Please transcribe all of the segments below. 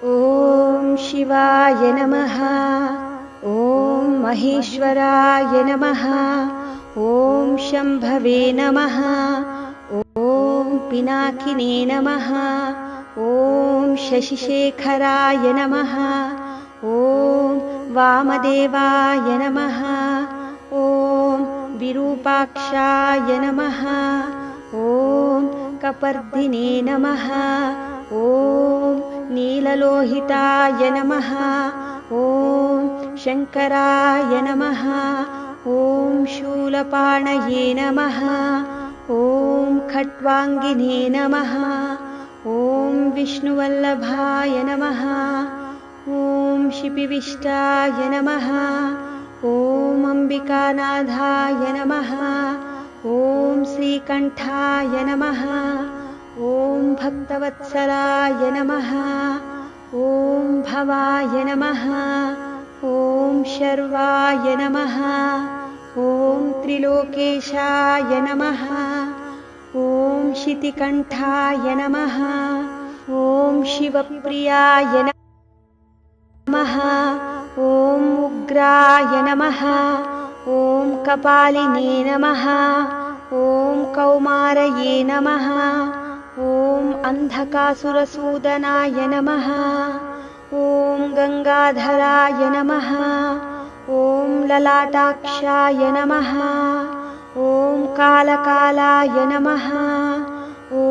ॐ शिवाय नमः। ॐ महेश्वराय नमः। ॐ शम्भवे नमः। ॐ पिनाकिने नमः। ॐ शशिशेखराय नमः। ॐ वामदेवाय नमः। ॐ विरूपाक्षाय नमः। ॐ कपर्दिने नमः। ॐ नीललोहिताय नमः। ॐ शङ्कराय नमः। ॐ शूलपाणये नमः। ॐ खट्वाङ्गिने नमः। ॐ विष्णुवल्लभाय नमः। ॐ शिपिविष्टाय नमः। ॐ अम्बिकानाथाय नमः। ॐ श्रीकण्ठाय नमः। ॐ भक्तवत्सलाय नमः। ॐ भवाय नमः। ॐ शर्वाय नमः। ॐ त्रिलोकेशाय नमः। ॐ शितिकण्ठाय नमः। ॐ शिवप्रियाय नमः। ॐ उग्राय नमः। ॐ कपालिने नमः। ॐ कौमारये नमः। ॐ अन्धकासुरसूदनाय नमः। ॐ गङ्गाधराय नमः। ॐ ललाटाक्षाय नमः। ॐ कालकालाय नमः। ॐ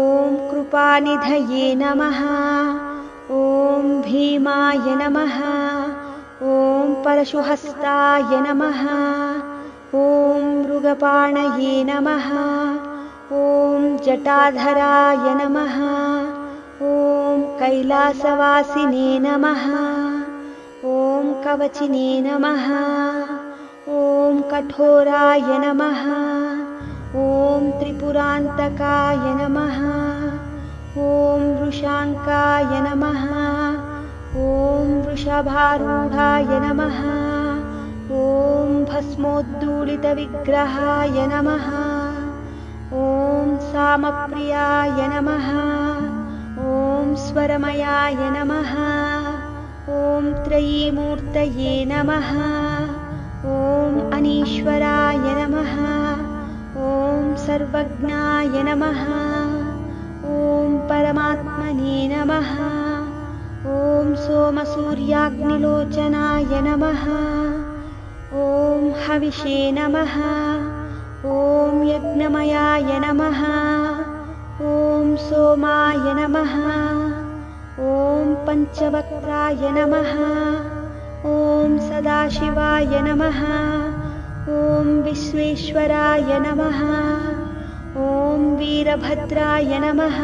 कृपानिधये नमः। ॐ भीमाय नमः। ॐ परशुहस्ताय नमः। ॐ मृगपाणये नमः। ॐ जटाधराय नमः। ॐ कैलासवासिने नमः। ॐ कवचिने नमः। ॐ कठोराय नमः। ॐ त्रिपुरान्तकाय नमः। ॐ वृषाङ्काय नमः। ॐ वृषभारूढाय नमः। ॐ भस्मोद्दूलितविग्रहाय नमः। ॐ सामप्रियाय नमः। ॐ स्वरमयाय नमः। ॐ त्रयीमूर्तये नमः। ॐ अनीश्वराय नमः। ॐ सर्वज्ञाय नमः। ॐ परमात्मने नमः। ॐ सोमसूर्याग्निलोचनाय नमः। ॐ हविषे नमः। ॐ यज्ञमयाय नमः। ॐ सोमाय नमः। ॐ पञ्चवक्त्राय नमः। ॐ सदाशिवाय नमः। ॐ विश्वेश्वराय नमः। ॐ वीरभद्राय नमः।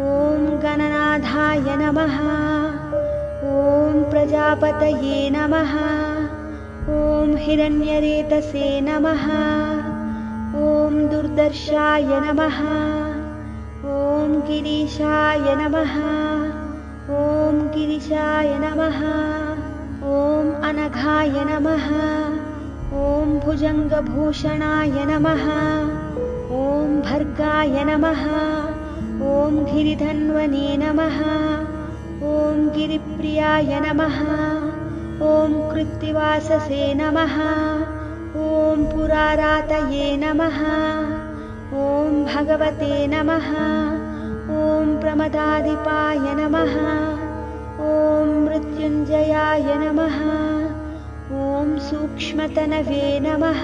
ॐ गणनाथाय नमः। ॐ प्रजापतये नमः। ॐ हिरण्यरेतसे नमः। ॐ दुर्दर्शाय नमः। ॐ गिरीशाय नमः। ॐ गिरिशाय नमः। ॐ अनघाय नमः। ॐ भुजङ्गभूषणाय नमः। ॐ भर्गाय नमः। ॐ गिरिधन्वने नमः। ॐ गिरिप्रियाय नमः। ॐ कृत्तिवाससे नमः। ॐ पुरारातये नमः। ॐ भगवते नमः। ॐ प्रमदाधिपाय नमः। ॐ मृत्युञ्जयाय नमः। ॐ सूक्ष्मतनवे नमः।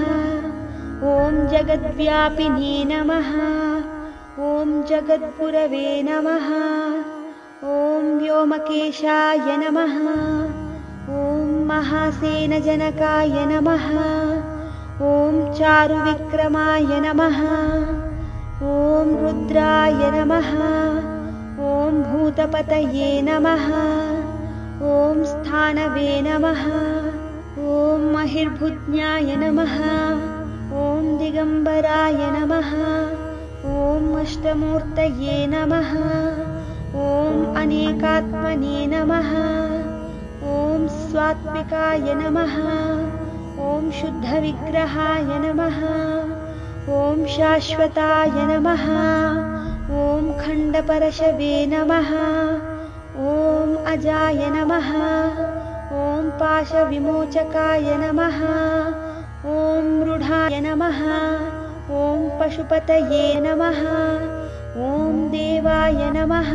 ॐ जगद्व्यापिने नमः। ॐ जगद्गुरवे नमः। ॐ व्योमकेशाय नमः। ॐ महासेनजनकाय नमः। ॐ चारुविक्रमाय नमः। ॐ रुद्राय नमः। ॐ भूतपतये नमः। ॐ स्थानवे नमः। ॐ महिर्भुज्ञाय नमः। ॐ दिगम्बराय नमः। ॐ अष्टमूर्तये नमः। ॐ अनेकात्मने नमः। ॐ स्वात्विकाय नमः। ॐ शुद्धविग्रहाय नमः। ॐ शाश्वताय नमः। ॐ खण्डपरशवे नमः। ॐ अजाय नमः। ॐ पाशविमोचकाय नमः। ॐ मृढाय नमः। ॐ पशुपतये नमः। ॐ देवाय नमः।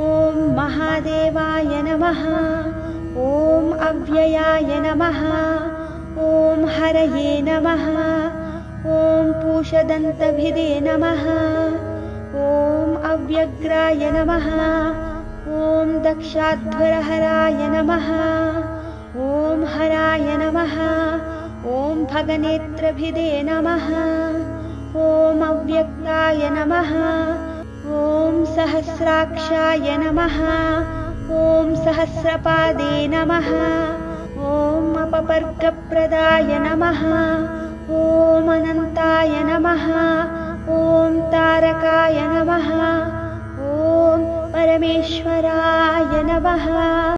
ॐ महादेवाय नमः। ॐ अव्ययाय नमः। ॐ हरये नमः। ॐ पूषदन्तभिदे नमः। ॐ अव्यग्राय नमः। ॐ दक्षाध्वरहराय नमः। ॐ हराय नमः। ॐ भगनेत्रभिदे नमः। ॐ अव्यक्ताय नमः। ॐ सहस्राक्षाय नमः। ॐ सहस्रपादे नमः। ॐ अपवर्गप्रदाय नमः। ॐ अनन्ताय नमः। ॐ तारकाय नमः। ॐ परमेश्वराय नमः।